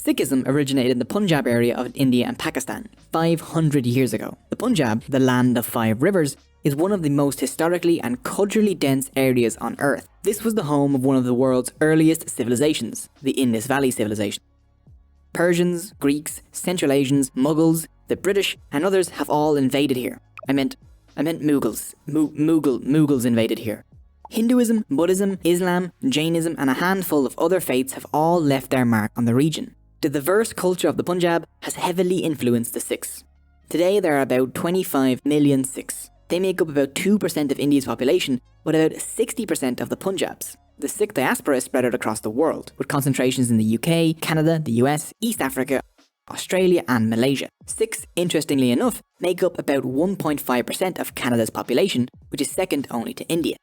Sikhism originated in the Punjab area of India and Pakistan 500 years ago. The Punjab, the land of 5 rivers, is one of the most historically and culturally dense areas on Earth. This was the home of one of the world's earliest civilizations, the Indus Valley Civilization. Persians, Greeks, Central Asians, Mughals, the British, and others have all invaded here. I meant Mughals. Mughals invaded here. Hinduism, Buddhism, Islam, Jainism, and a handful of other faiths have all left their mark on the region. The diverse culture of the Punjab has heavily influenced the Sikhs. Today there are about 25 million Sikhs. They make up about 2% of India's population, but about 60% of the Punjab's. The Sikh diaspora is spread out across the world, with concentrations in the UK, Canada, the US, East Africa, Australia and Malaysia. Sikhs, interestingly enough, make up about 1.5% of Canada's population, which is second only to India.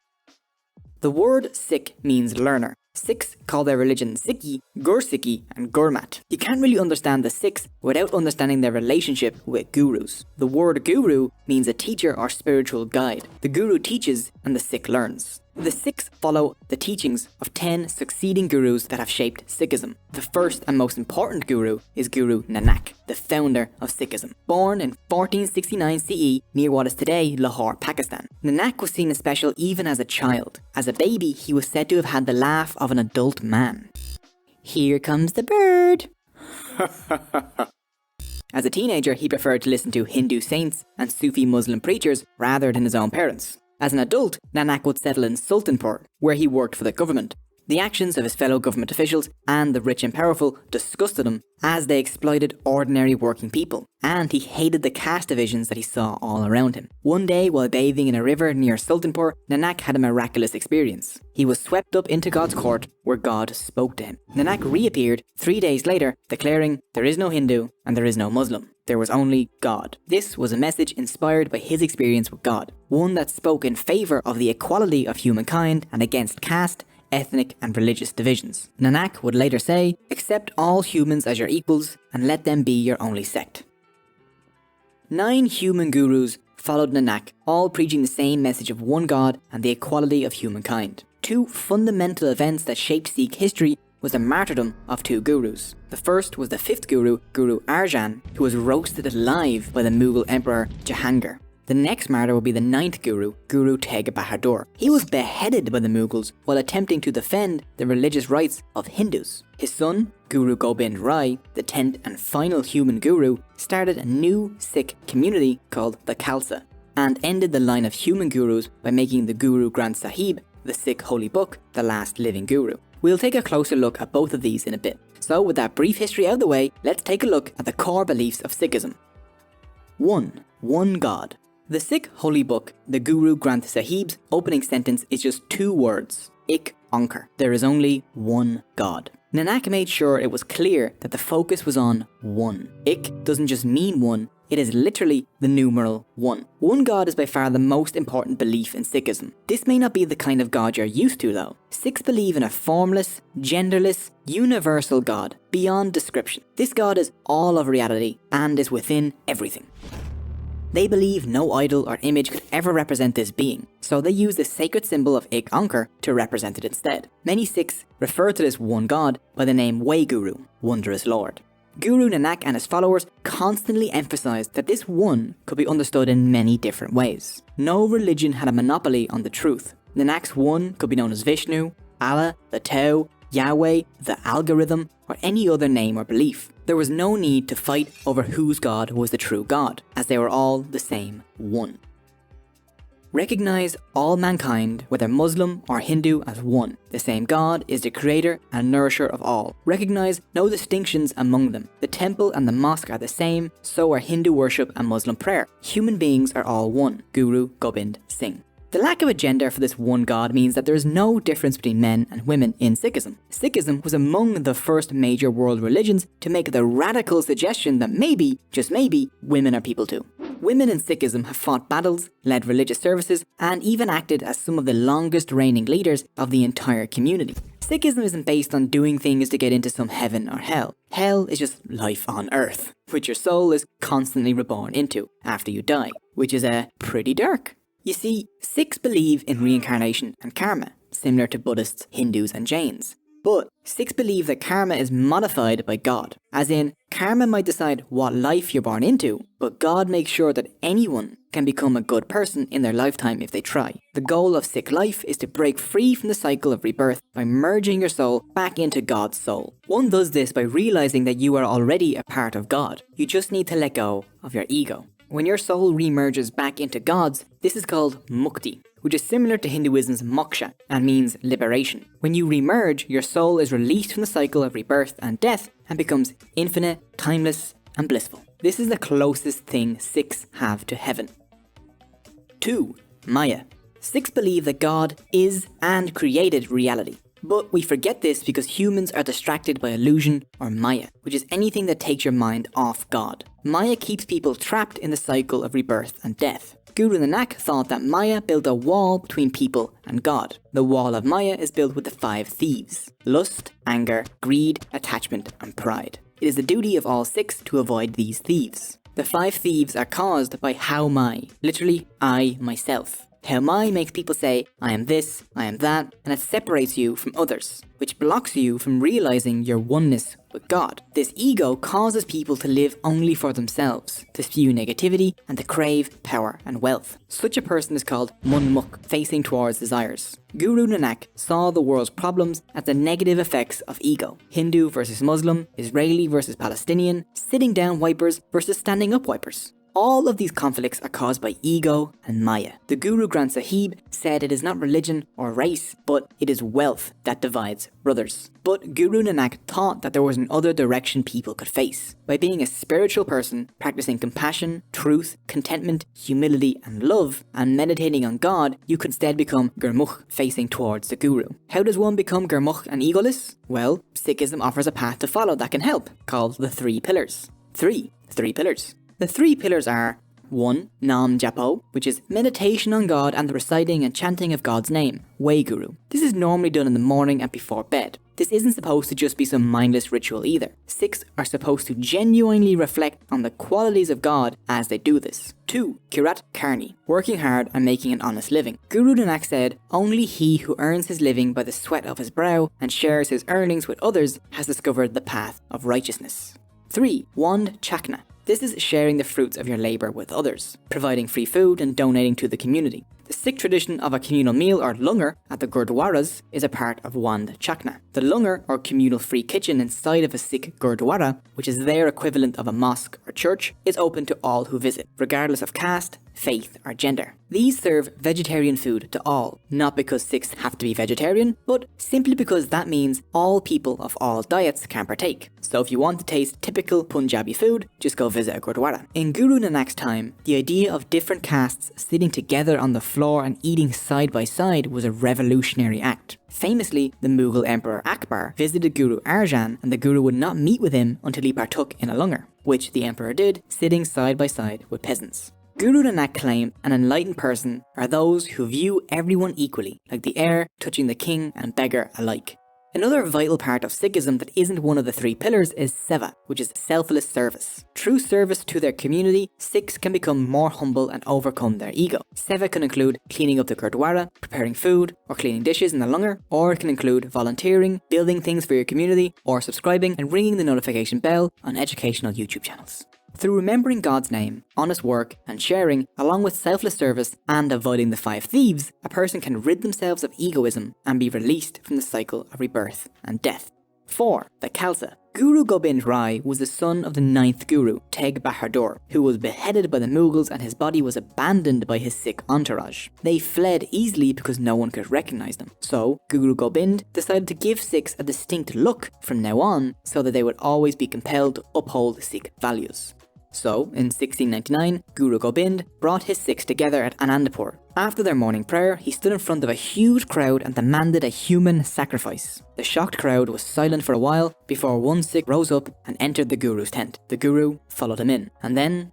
The word Sikh means learner. Sikhs call their religion Sikhi, Gursikhi and Gurmat. You can't really understand the Sikhs without understanding their relationship with gurus. The word guru means a teacher or spiritual guide. The guru teaches and the Sikh learns. The Sikhs follow the teachings of 10 succeeding gurus that have shaped Sikhism. The first and most important guru is Guru Nanak, the founder of Sikhism. Born in 1469 CE near what is today Lahore, Pakistan. Nanak was seen as special even as a child. As a baby, he was said to have had the laugh of an adult man. Here comes the bird. As a teenager, he preferred to listen to Hindu saints and Sufi Muslim preachers rather than his own parents. As an adult, Nanak would settle in Sultanpur, where he worked for the government. The actions of his fellow government officials and the rich and powerful disgusted him as they exploited ordinary working people, and he hated the caste divisions that he saw all around him. One day, while bathing in a river near Sultanpur, Nanak had a miraculous experience. He was swept up into God's court, where God spoke to him. Nanak reappeared 3 days later, declaring, "There is no Hindu and there is no Muslim. There was only God." This was a message inspired by his experience with God, one that spoke in favour of the equality of humankind and against caste, ethnic and religious divisions. Nanak would later say, "Accept all humans as your equals and let them be your only sect." 9 human gurus followed Nanak, all preaching the same message of one God and the equality of humankind. 2 fundamental events that shaped Sikh history was the martyrdom of 2 gurus. The first was the 5th guru, Guru Arjan, who was roasted alive by the Mughal Emperor Jahangir. The next martyr would be the 9th guru, Guru Tegh Bahadur. He was beheaded by the Mughals while attempting to defend the religious rights of Hindus. His son, Guru Gobind Rai, the 10th and final human guru, started a new Sikh community called the Khalsa, and ended the line of human gurus by making the Guru Granth Sahib, the Sikh holy book, the last living guru. We'll take a closer look at both of these in a bit. So with that brief history out of the way, let's take a look at the core beliefs of Sikhism. 1. One God. The Sikh holy book, the Guru Granth Sahib's opening sentence is just 2 words, Ik Onkar. There is only one God. Nanak made sure it was clear that the focus was on one. Ik doesn't just mean one, it is literally the numeral 1. One God is by far the most important belief in Sikhism. This may not be the kind of God you're used to though. Sikhs believe in a formless, genderless, universal God, beyond description. This God is all of reality and is within everything. They believe no idol or image could ever represent this being, so they use the sacred symbol of Ik Onkar to represent it instead. Many Sikhs refer to this one God by the name Waheguru, Wondrous Lord. Guru Nanak and his followers constantly emphasized that this one could be understood in many different ways. No religion had a monopoly on the truth. Nanak's one could be known as Vishnu, Allah, the Tao, Yahweh, the algorithm, or any other name or belief. There was no need to fight over whose God was the true God, as they were all the same one. Recognize all mankind, whether Muslim or Hindu, as one. The same God is the creator and nourisher of all. Recognize no distinctions among them. The temple and the mosque are the same, so are Hindu worship and Muslim prayer. Human beings are all one. Guru Gobind Singh. The lack of a gender for this one God means that there is no difference between men and women in Sikhism. Sikhism was among the first major world religions to make the radical suggestion that maybe, just maybe, women are people too. Women in Sikhism have fought battles, led religious services, and even acted as some of the longest reigning leaders of the entire community. Sikhism isn't based on doing things to get into some heaven or hell. Hell is just life on earth, which your soul is constantly reborn into after you die, which is pretty dark. You see, Sikhs believe in reincarnation and karma, similar to Buddhists, Hindus and Jains. But Sikhs believe that karma is modified by God, as in, karma might decide what life you're born into, but God makes sure that anyone can become a good person in their lifetime if they try. The goal of Sikh life is to break free from the cycle of rebirth by merging your soul back into God's soul. One does this by realizing that you are already a part of God. You just need to let go of your ego. When your soul remerges back into God's, this is called mukti, which is similar to Hinduism's moksha and means liberation. When you remerge, your soul is released from the cycle of rebirth and death and becomes infinite, timeless, and blissful. This is the closest thing Sikhs have to heaven. 2. Maya. Sikhs believe that God is and created reality. But we forget this because humans are distracted by illusion or Maya, which is anything that takes your mind off God. Maya keeps people trapped in the cycle of rebirth and death. Guru Nanak thought that Maya built a wall between people and God. The wall of Maya is built with the 5 thieves: lust, anger, greed, attachment, and pride. It is the duty of all Sikhs to avoid these thieves. The 5 thieves are caused by how mai, literally I, myself. How mai makes people say, I am this, I am that, and it separates you from others, which blocks you from realizing your oneness with God. This ego causes people to live only for themselves, to spew negativity, and to crave power and wealth. Such a person is called munmuk, facing towards desires. Guru Nanak saw the world's problems as the negative effects of ego. Hindu versus Muslim, Israeli versus Palestinian, sitting down wipers versus standing up wipers. All of these conflicts are caused by ego and Maya. The Guru Granth Sahib said it is not religion or race, but it is wealth that divides brothers. But Guru Nanak taught that there was another direction people could face. By being a spiritual person, practicing compassion, truth, contentment, humility, and love, and meditating on God, you could instead become Gurmukh, facing towards the Guru. How does one become Gurmukh and egoless? Well, Sikhism offers a path to follow that can help, called the 3 pillars. 3 pillars. The 3 pillars are 1. Nam Japo, which is meditation on God and the reciting and chanting of God's name, Waheguru. This is normally done in the morning and before bed. This isn't supposed to just be some mindless ritual either. Sikhs are supposed to genuinely reflect on the qualities of God as they do this. 2. Kirat Karni, working hard and making an honest living. Guru Nanak said, only he who earns his living by the sweat of his brow and shares his earnings with others has discovered the path of righteousness. 3. Wand Chakna. This is sharing the fruits of your labour with others, providing free food and donating to the community. The Sikh tradition of a communal meal or langar at the Gurdwaras is a part of Wand Chakna. The langar or communal free kitchen inside of a Sikh Gurdwara, which is their equivalent of a mosque or church, is open to all who visit, regardless of caste, faith, or gender. These serve vegetarian food to all, not because Sikhs have to be vegetarian, but simply because that means all people of all diets can partake. So if you want to taste typical Punjabi food, just go visit a Gurdwara. In Guru Nanak's time, the idea of different castes sitting together on the floor and eating side by side was a revolutionary act. Famously, the Mughal Emperor Akbar visited Guru Arjan and the Guru would not meet with him until he partook in a langar, which the emperor did, sitting side by side with peasants. Guru Nanak claimed an enlightened person are those who view everyone equally, like the heir touching the king and beggar alike. Another vital part of Sikhism that isn't one of the 3 pillars is seva, which is selfless service. Through service to their community, Sikhs can become more humble and overcome their ego. Seva can include cleaning up the Gurdwara, preparing food, or cleaning dishes in the langar, or it can include volunteering, building things for your community, or subscribing and ringing the notification bell on educational YouTube channels. Through remembering God's name, honest work, and sharing, along with selfless service and avoiding the 5 thieves, a person can rid themselves of egoism and be released from the cycle of rebirth and death. 4. The Khalsa. Guru Gobind Rai was the son of the 9th Guru, Teg Bahadur, who was beheaded by the Mughals and his body was abandoned by his Sikh entourage. They fled easily because no one could recognize them. So, Guru Gobind decided to give Sikhs a distinct look from now on so that they would always be compelled to uphold Sikh values. So, in 1699, Guru Gobind brought his Sikhs together at Anandapur. After their morning prayer, he stood in front of a huge crowd and demanded a human sacrifice. The shocked crowd was silent for a while before one Sikh rose up and entered the Guru's tent. The Guru followed him in, and then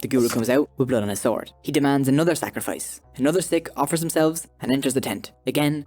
the Guru comes out with blood on his sword. He demands another sacrifice. Another Sikh offers themselves and enters the tent. Again,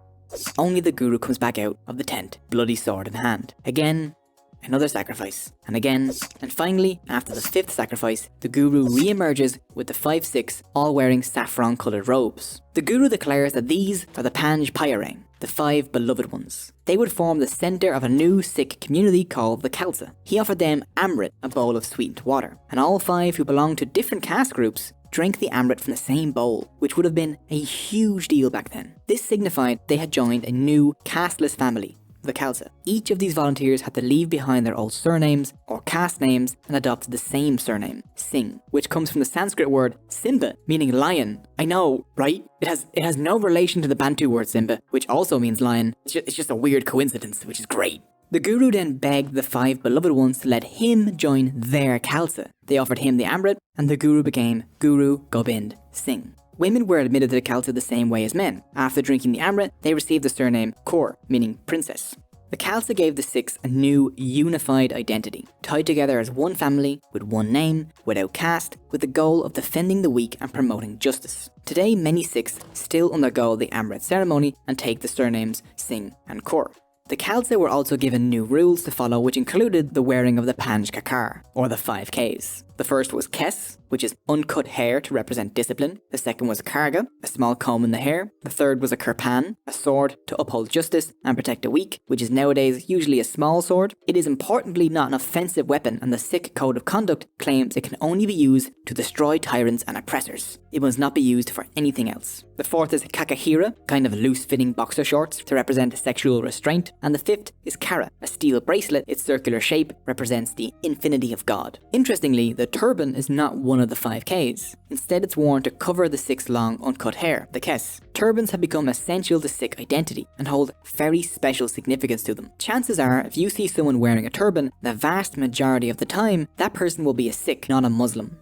only the Guru comes back out of the tent, bloody sword in hand. Again, another sacrifice, and again, and finally, after the 5th sacrifice, the Guru re-emerges with the 5 Sikhs all wearing saffron coloured robes. The Guru declares that these are the Panj Pyarang, the 5 beloved ones. They would form the centre of a new Sikh community called the Khalsa. He offered them Amrit, a bowl of sweetened water, and all 5 who belonged to different caste groups drank the Amrit from the same bowl, which would have been a huge deal back then. This signified they had joined a new casteless family, the Khalsa. Each of these volunteers had to leave behind their old surnames or caste names and adopted the same surname, Singh, which comes from the Sanskrit word Simba, meaning lion. I know, right? It has no relation to the Bantu word Simba, which also means lion. It's just a weird coincidence, which is great. The Guru then begged the 5 beloved ones to let him join their Khalsa. They offered him the Amrit, and the Guru became Guru Gobind Singh. Women were admitted to the Khalsa the same way as men. After drinking the Amrit, they received the surname Kaur, meaning princess. The Khalsa gave the Sikhs a new, unified identity, tied together as one family, with one name, without caste, with the goal of defending the weak and promoting justice. Today, many Sikhs still undergo the Amrit ceremony and take the surnames Singh and Kaur. The Khalsa were also given new rules to follow, which included the wearing of the Panj Kakar, or the 5 Ks. The first was Kes, which is uncut hair to represent discipline. The second was Karga, a small comb in the hair. The third was a Kirpan, a sword to uphold justice and protect the weak, which is nowadays usually a small sword. It is importantly not an offensive weapon, and the Sikh Code of Conduct claims it can only be used to destroy tyrants and oppressors. It must not be used for anything else. The fourth is Kakahira, kind of loose-fitting boxer shorts to represent sexual restraint. And the fifth is Kara, a steel bracelet. Its circular shape represents the infinity of God. Interestingly, the turban is not one of the 5 Ks. Instead, it's worn to cover the Sikh's long, uncut hair, the Kes. Turbans have become essential to Sikh identity and hold very special significance to them. Chances are, if you see someone wearing a turban, the vast majority of the time, that person will be a Sikh, not a Muslim.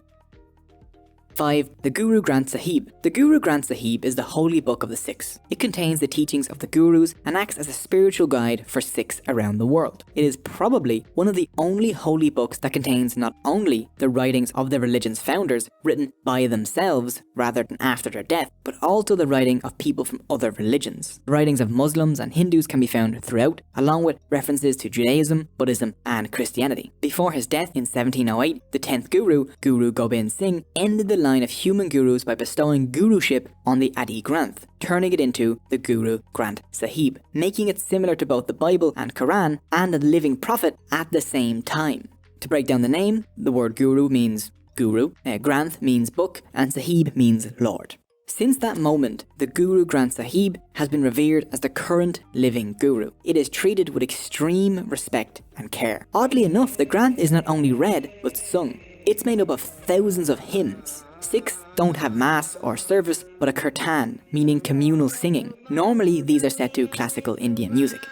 5. The Guru Granth Sahib. The Guru Granth Sahib is the holy book of the Sikhs. It contains the teachings of the Gurus and acts as a spiritual guide for Sikhs around the world. It is probably one of the only holy books that contains not only the writings of the religion's founders, written by themselves rather than after their death, but also the writing of people from other religions. The writings of Muslims and Hindus can be found throughout, along with references to Judaism, Buddhism, and Christianity. Before his death in 1708, the 10th Guru, Guru Gobind Singh, ended the line of human gurus by bestowing guruship on the Adi Granth, turning it into the Guru Granth Sahib, making it similar to both the Bible and Quran and a living prophet at the same time. To break down the name, the word Guru means Guru, Granth means book, and Sahib means Lord. Since that moment, the Guru Granth Sahib has been revered as the current living Guru. It is treated with extreme respect and care. Oddly enough, the Granth is not only read, but sung. It's made up of thousands of hymns. Sikhs don't have mass or service, but a kirtan, meaning communal singing. Normally, these are set to classical Indian music.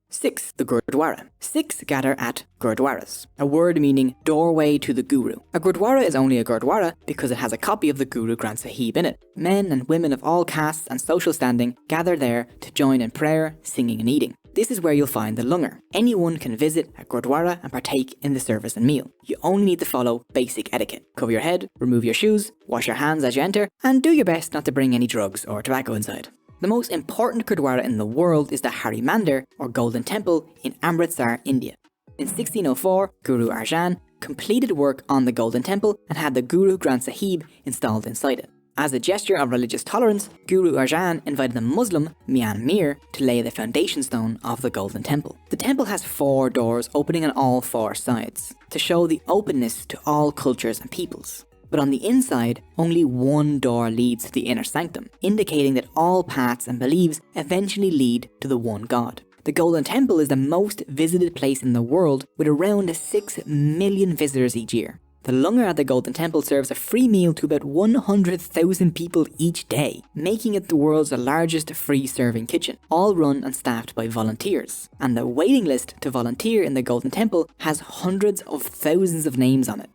6. The Gurdwara. Sikhs gather at Gurdwaras, a word meaning doorway to the Guru. A Gurdwara is only a Gurdwara because it has a copy of the Guru Granth Sahib in it. Men and women of all castes and social standing gather there to join in prayer, singing and eating. This is where you'll find the langar. Anyone can visit a Gurdwara and partake in the service and meal. You only need to follow basic etiquette. Cover your head, remove your shoes, wash your hands as you enter, and do your best not to bring any drugs or tobacco inside. The most important Gurdwara in the world is the Hari Mandir, or Golden Temple, in Amritsar, India. In 1604, Guru Arjan completed work on the Golden Temple and had the Guru Granth Sahib installed inside it. As a gesture of religious tolerance, Guru Arjan invited the Muslim Mian Mir to lay the foundation stone of the Golden Temple. The temple has 4 doors opening on all 4 sides, to show the openness to all cultures and peoples. But on the inside, only 1 door leads to the inner sanctum, indicating that all paths and beliefs eventually lead to the one God. The Golden Temple is the most visited place in the world, with around 6 million visitors each year. The langar at the Golden Temple serves a free meal to about 100,000 people each day, making it the world's largest free serving kitchen, all run and staffed by volunteers. And the waiting list to volunteer in the Golden Temple has hundreds of thousands of names on it.